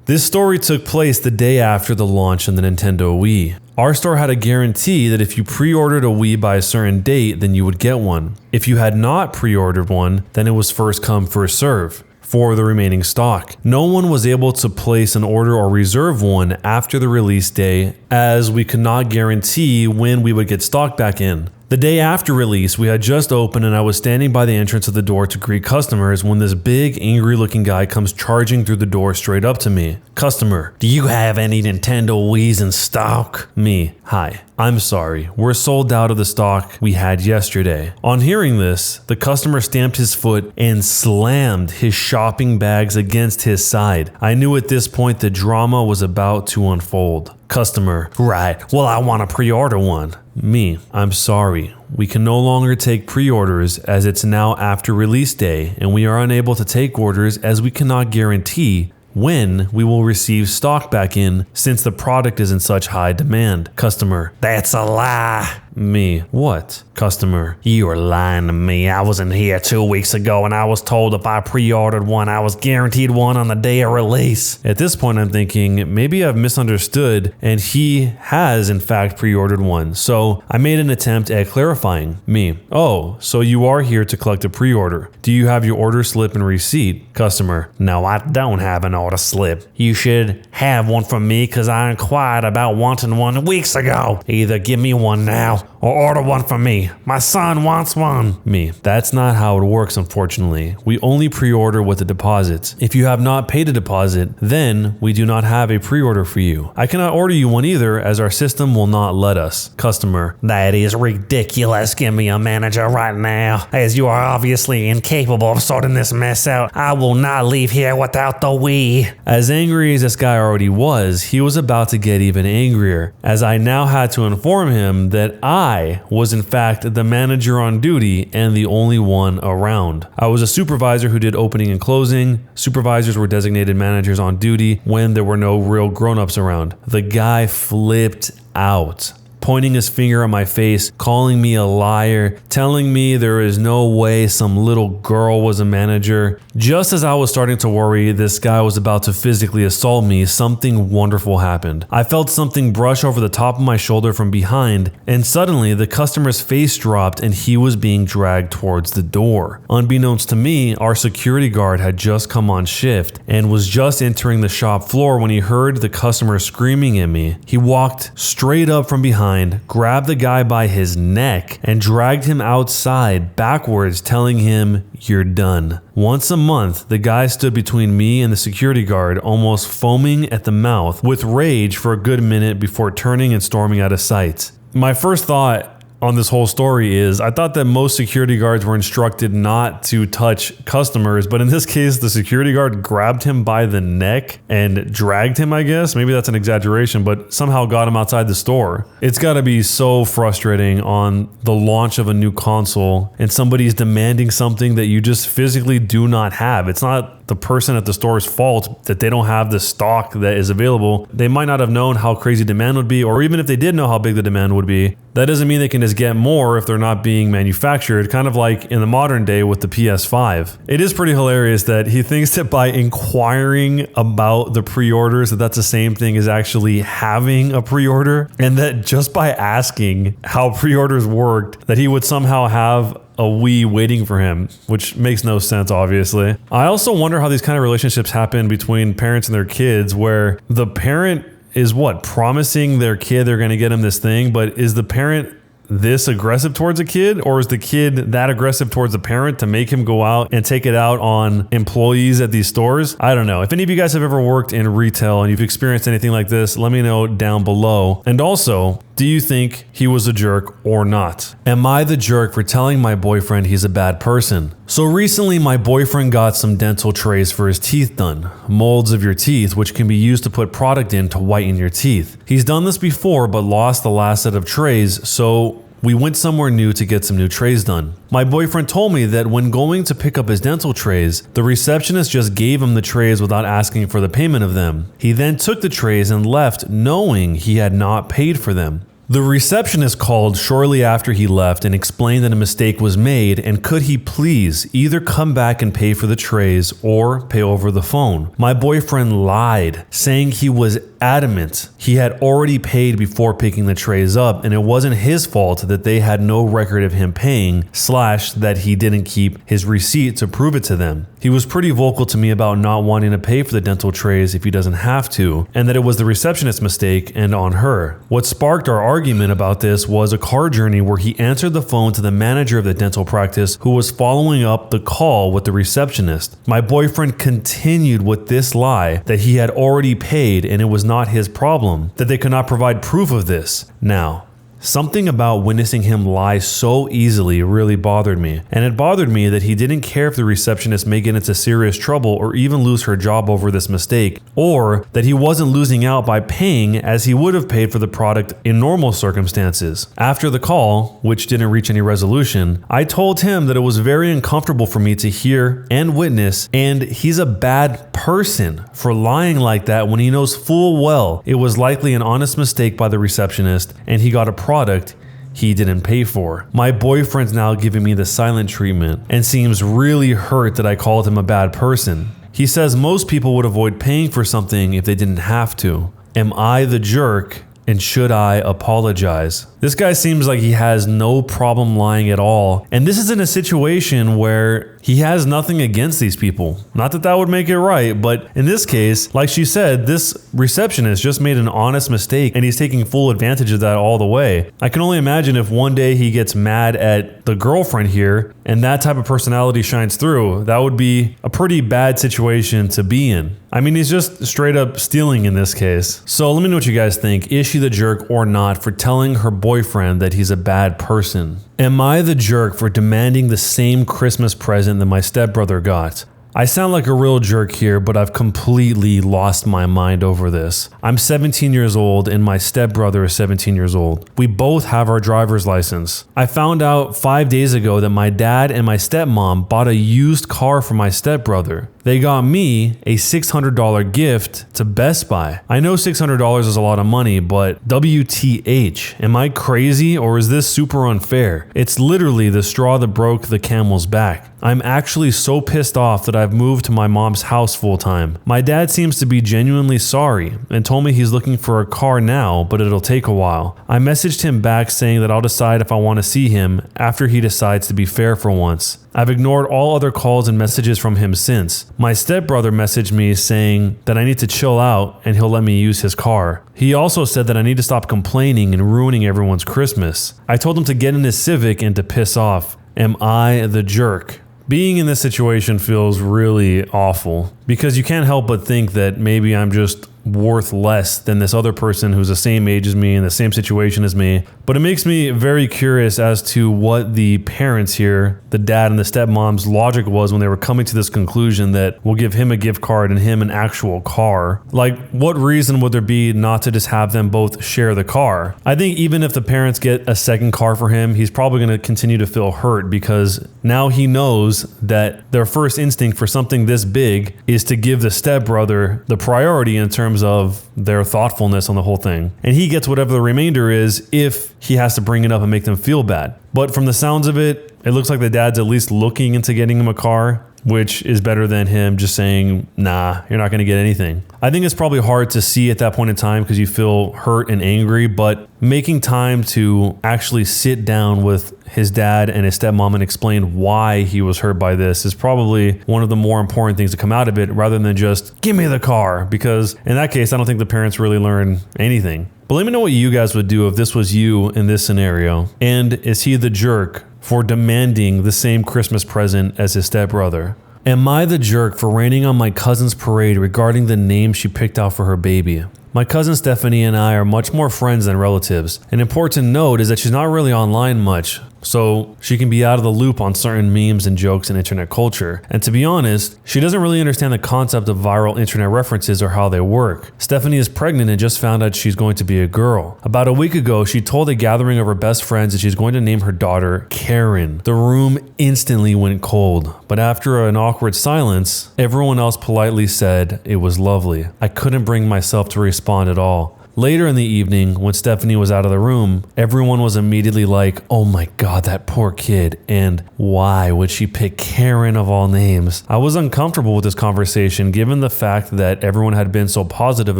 This story took place the day after the launch of the Nintendo Wii. Our store had a guarantee that if you pre-ordered a Wii by a certain date, then you would get one. If you had not pre-ordered one, then it was first come, first serve for the remaining stock. No one was able to place an order or reserve one after the release day, as we could not guarantee when we would get stock back in. The day after release, we had just opened and I was standing by the entrance of the door to greet customers when this big, angry looking guy comes charging through the door straight up to me. Customer, do you have any Nintendo Wiis in stock? Me, hi. I'm sorry, we're sold out of the stock we had yesterday. On hearing this, the customer stamped his foot and slammed his shopping bags against his side. I knew at this point the drama was about to unfold. Customer, right, well I want to pre-order one. Me, I'm sorry. We can no longer take pre-orders as it's now after release day and we are unable to take orders as we cannot guarantee when we will receive stock back in since the product is in such high demand. Customer, that's a lie. Me, what? Customer, you are lying to me. I was in here 2 weeks ago and I was told if I pre-ordered one, I was guaranteed one on the day of release. At this point, I'm thinking maybe I've misunderstood and he has in fact pre-ordered one. So I made an attempt at clarifying. Me, oh, so you are here to collect a pre-order. Do you have your order slip and receipt? Customer, no, I don't have an order slip. You should have one from me because I inquired about wanting one weeks ago. Either give me one now or order one for me. My son wants one. Me, that's not how it works, unfortunately. We only pre-order with a deposit. If you have not paid a deposit, then we do not have a pre-order for you. I cannot order you one either as our system will not let us. Customer, that is ridiculous. Give me a manager right now, as you are obviously incapable of sorting this mess out. I will not leave here without the Wii. As angry as this guy already was, he was about to get even angrier, as I now had to inform him that I was in fact the manager on duty and the only one around. I was a supervisor who did opening and closing. Supervisors were designated managers on duty when there were no real grown-ups around. The guy flipped out, pointing his finger at my face, calling me a liar, telling me there is no way some little girl was a manager. Just as I was starting to worry this guy was about to physically assault me, something wonderful happened. I felt something brush over the top of my shoulder from behind, and suddenly the customer's face dropped and he was being dragged towards the door. Unbeknownst to me, our security guard had just come on shift and was just entering the shop floor when he heard the customer screaming at me. He walked straight up from behind, grabbed the guy by his neck, and dragged him outside backwards, telling him, "You're done." Once a month, the guy stood between me and the security guard, almost foaming at the mouth with rage for a good minute before turning and storming out of sight. My first thought on this whole story is I thought that most security guards were instructed not to touch customers, but in this case the security guard grabbed him by the neck and dragged him, I guess. Maybe that's an exaggeration, but somehow got him outside the store. It's got to be so frustrating on the launch of a new console and somebody's demanding something that you just physically do not have. It's not the person at the store's fault that they don't have the stock that is available. They might not have known how crazy demand would be, or even if they did know how big the demand would be, that doesn't mean they can just get more if they're not being manufactured, kind of like in the modern day with the PS5. It is pretty hilarious that he thinks that by inquiring about the pre-orders that that's the same thing as actually having a pre-order, and that just by asking how pre-orders worked, that he would somehow have a Wii waiting for him, which makes no sense, obviously. I also wonder how these kind of relationships happen between parents and their kids, where the parent is promising their kid they're going to get him this thing, but is the parent this aggressive towards a kid, or is the kid that aggressive towards the parent to make him go out and take it out on employees at these stores? I don't know. If any of you guys have ever worked in retail and you've experienced anything like this, let me know down below. And also, do you think he was a jerk or not? Am I the jerk for telling my boyfriend he's a bad person? So recently my boyfriend got some dental trays for his teeth done. Molds of your teeth, which can be used to put product in to whiten your teeth. He's done this before but lost the last set of trays, so we went somewhere new to get some new trays done. My boyfriend told me that when going to pick up his dental trays, the receptionist just gave him the trays without asking for the payment of them. He then took the trays and left knowing he had not paid for them. The receptionist called shortly after he left and explained that a mistake was made and could he please either come back and pay for the trays or pay over the phone. My boyfriend lied, saying he was adamant he had already paid before picking the trays up and it wasn't his fault that they had no record of him paying / that he didn't keep his receipt to prove it to them. He was pretty vocal to me about not wanting to pay for the dental trays if he doesn't have to, and that it was the receptionist's mistake and on her. What sparked our argument about this was a car journey where he answered the phone to the manager of the dental practice who was following up the call with the receptionist. My boyfriend continued with this lie that he had already paid and it was not his problem, that they could not provide proof of this. Now, something about witnessing him lie so easily really bothered me, and it bothered me that he didn't care if the receptionist may get into serious trouble or even lose her job over this mistake, or that he wasn't losing out by paying as he would have paid for the product in normal circumstances. After the call, which didn't reach any resolution, I told him that it was very uncomfortable for me to hear and witness, and he's a bad person for lying like that when he knows full well it was likely an honest mistake by the receptionist and he got a product he didn't pay for. My boyfriend's now giving me the silent treatment and seems really hurt that I called him a bad person. He says most people would avoid paying for something if they didn't have to. Am I the jerk? And should I apologize? This guy seems like he has no problem lying at all. And this is in a situation where he has nothing against these people. Not that that would make it right, but in this case, like she said, this receptionist just made an honest mistake and he's taking full advantage of that all the way. I can only imagine if one day he gets mad at the girlfriend here and that type of personality shines through, that would be a pretty bad situation to be in. I mean, he's just straight up stealing in this case. So let me know what you guys think. Is she the jerk or not for telling her boyfriend that he's a bad person? Am I the jerk for demanding the same Christmas present that my stepbrother got? I sound like a real jerk here, but I've completely lost my mind over this. I'm 17 years old and my stepbrother is 17 years old. We both have our driver's license. I found out 5 days ago that my dad and my stepmom bought a used car for my stepbrother. They got me a $600 gift to Best Buy. I know $600 is a lot of money, but WTH, am I crazy or is this super unfair? It's literally the straw that broke the camel's back. I'm actually so pissed off that I've moved to my mom's house full time. My dad seems to be genuinely sorry and told me he's looking for a car now, but it'll take a while. I messaged him back saying that I'll decide if I want to see him after he decides to be fair for once. I've ignored all other calls and messages from him since. My stepbrother messaged me saying that I need to chill out and he'll let me use his car. He also said that I need to stop complaining and ruining everyone's Christmas. I told him to get in his Civic and to piss off. Am I the jerk? Being in this situation feels really awful because you can't help but think that maybe I'm just worth less than this other person who's the same age as me in the same situation as me. But it makes me very curious as to what the parents here, the dad and the stepmom's logic was when they were coming to this conclusion that we'll give him a gift card and him an actual car. Like, what reason would there be not to just have them both share the car? I think even if the parents get a second car for him, he's probably going to continue to feel hurt because now he knows that their first instinct for something this big is to give the stepbrother the priority in terms of their thoughtfulness on the whole thing. And he gets whatever the remainder is if he has to bring it up and make them feel bad. But from the sounds of it, it looks like the dad's at least looking into getting him a car, which is better than him just saying, nah, you're not going to get anything. I think it's probably hard to see at that point in time because you feel hurt and angry, but making time to actually sit down with his dad and his stepmom and explain why he was hurt by this is probably one of the more important things to come out of it rather than just give me the car, because in that case, I don't think the parents really learn anything. But let me know what you guys would do if this was you in this scenario. And is he the jerk for demanding the same Christmas present as his stepbrother? Am I the jerk for raining on my cousin's parade regarding the name she picked out for her baby? My cousin Stephanie and I are much more friends than relatives. An important note is that she's not really online much, so she can be out of the loop on certain memes and jokes in internet culture. And to be honest, she doesn't really understand the concept of viral internet references or how they work. Stephanie is pregnant and just found out she's going to be a girl. About a week ago, she told a gathering of her best friends that she's going to name her daughter Karen. The room instantly went cold, but after an awkward silence, everyone else politely said it was lovely. I couldn't bring myself to respond at all. Later in the evening, when Stephanie was out of the room, everyone was immediately like, oh my god, that poor kid, and why would she pick Karen of all names? I was uncomfortable with this conversation given the fact that everyone had been so positive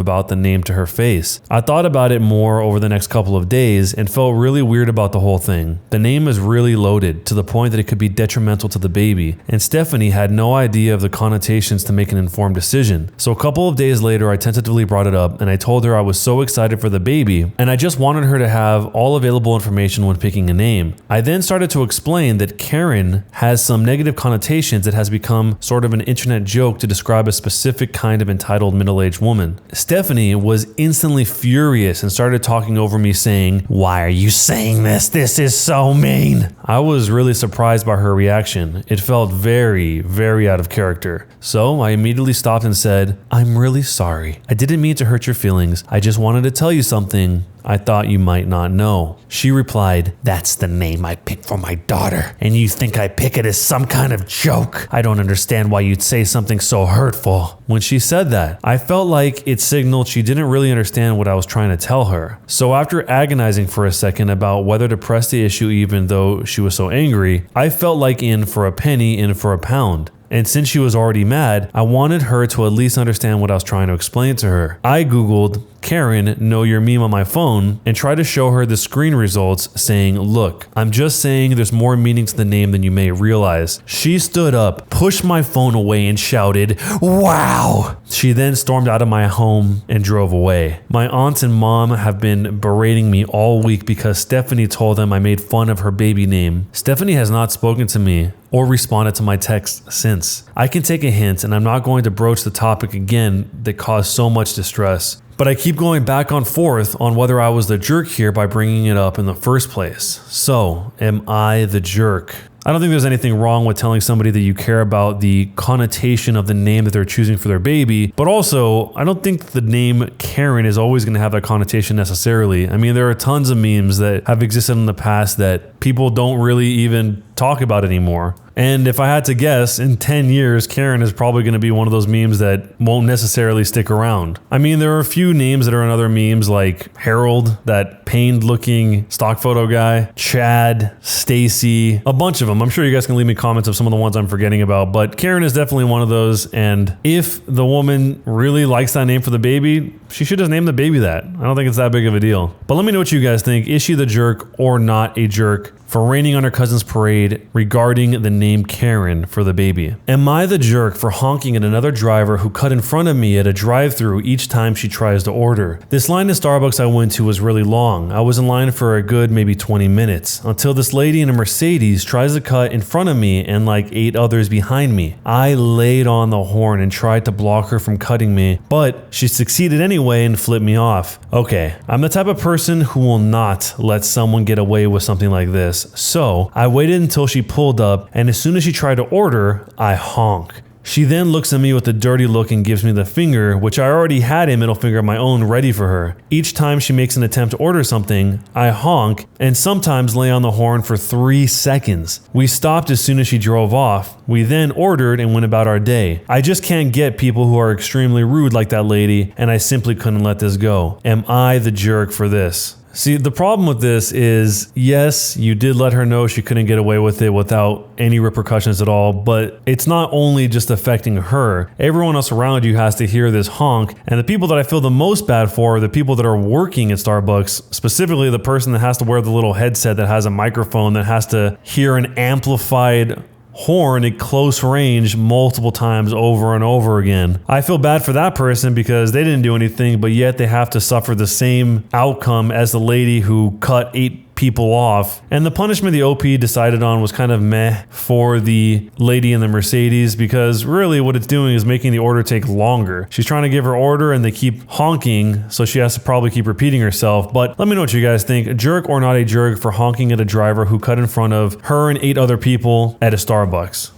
about the name to her face. I thought about it more over the next couple of days and felt really weird about the whole thing. The name is really loaded to the point that it could be detrimental to the baby, and Stephanie had no idea of the connotations to make an informed decision. So a couple of days later, I tentatively brought it up and I told her I was so excited for the baby and I just wanted her to have all available information when picking a name. I then started to explain that Karen has some negative connotations that has become sort of an internet joke to describe a specific kind of entitled middle-aged woman. Stephanie was instantly furious and started talking over me saying, "Why are you saying this? This is so mean." I was really surprised by her reaction. It felt very, very out of character. So I immediately stopped and said, "I'm really sorry. I didn't mean to hurt your feelings. I just wanted to tell you something I thought you might not know." She replied, "That's the name I picked for my daughter, and you think I pick it as some kind of joke? I don't understand why you'd say something so hurtful." When she said that, I felt like it signaled she didn't really understand what I was trying to tell her. So after agonizing for a second about whether to press the issue even though she was so angry, I felt like in for a penny, in for a pound. And since she was already mad, I wanted her to at least understand what I was trying to explain to her. I Googled Karen, know your meme on my phone, and tried to show her the screen results saying, "Look, I'm just saying there's more meaning to the name than you may realize." She stood up, pushed my phone away and shouted, "Wow!" She then stormed out of my home and drove away. My aunt and mom have been berating me all week because Stephanie told them I made fun of her baby name. Stephanie has not spoken to me or responded to my texts since. I can take a hint, and I'm not going to broach the topic again that caused so much distress. But I keep going back and forth on whether I was the jerk here by bringing it up in the first place. So, am I the jerk? I don't think there's anything wrong with telling somebody that you care about the connotation of the name that they're choosing for their baby, but also, I don't think the name Karen is always going to have that connotation necessarily. I mean, there are tons of memes that have existed in the past that people don't really even talk about anymore. And if I had to guess, in 10 years, Karen is probably going to be one of those memes that won't necessarily stick around. I mean, there are a few names that are in other memes like Harold, that pained looking stock photo guy, Chad, Stacy, a bunch of them. I'm sure you guys can leave me comments of some of the ones I'm forgetting about, but Karen is definitely one of those. And if the woman really likes that name for the baby, she should just name the baby that. I don't think it's that big of a deal. But let me know what you guys think. Is she the jerk or not a jerk for raining on her cousin's parade regarding the name Karen for the baby? Am I the jerk for honking at another driver who cut in front of me at a drive-thru each time she tries to order? This line to Starbucks I went to was really long. I was in line for a good maybe 20 minutes until this lady in a Mercedes tries to cut in front of me and like 8 others behind me. I laid on the horn and tried to block her from cutting me, but she succeeded anyway and flipped me off. Okay, I'm the type of person who will not let someone get away with something like this. So I waited until she pulled up, and as soon as she tried to order, I honk. She then looks at me with a dirty look and gives me the finger, which I already had a middle finger of my own ready for her. Each time she makes an attempt to order something, I honk and sometimes lay on the horn for 3 seconds. We stopped as soon as she drove off. We then ordered and went about our day. I just can't get people who are extremely rude like that lady, and I simply couldn't let this go. Am I the jerk for this? See, the problem with this is, yes, you did let her know she couldn't get away with it without any repercussions at all, but it's not only just affecting her. Everyone else around you has to hear this honk, and the people that I feel the most bad for are the people that are working at Starbucks, specifically the person that has to wear the little headset that has a microphone that has to hear an amplified horn at close range multiple times over and over again. I feel bad for that person because they didn't do anything, but yet they have to suffer the same outcome as the lady who cut 8 people off. And the punishment the OP decided on was kind of meh for the lady in the Mercedes, because really what it's doing is making the order take longer. She's trying to give her order and they keep honking, so she has to probably keep repeating herself. But let me know what you guys think. A jerk or not a jerk for honking at a driver who cut in front of her and 8 other people at a Starbucks?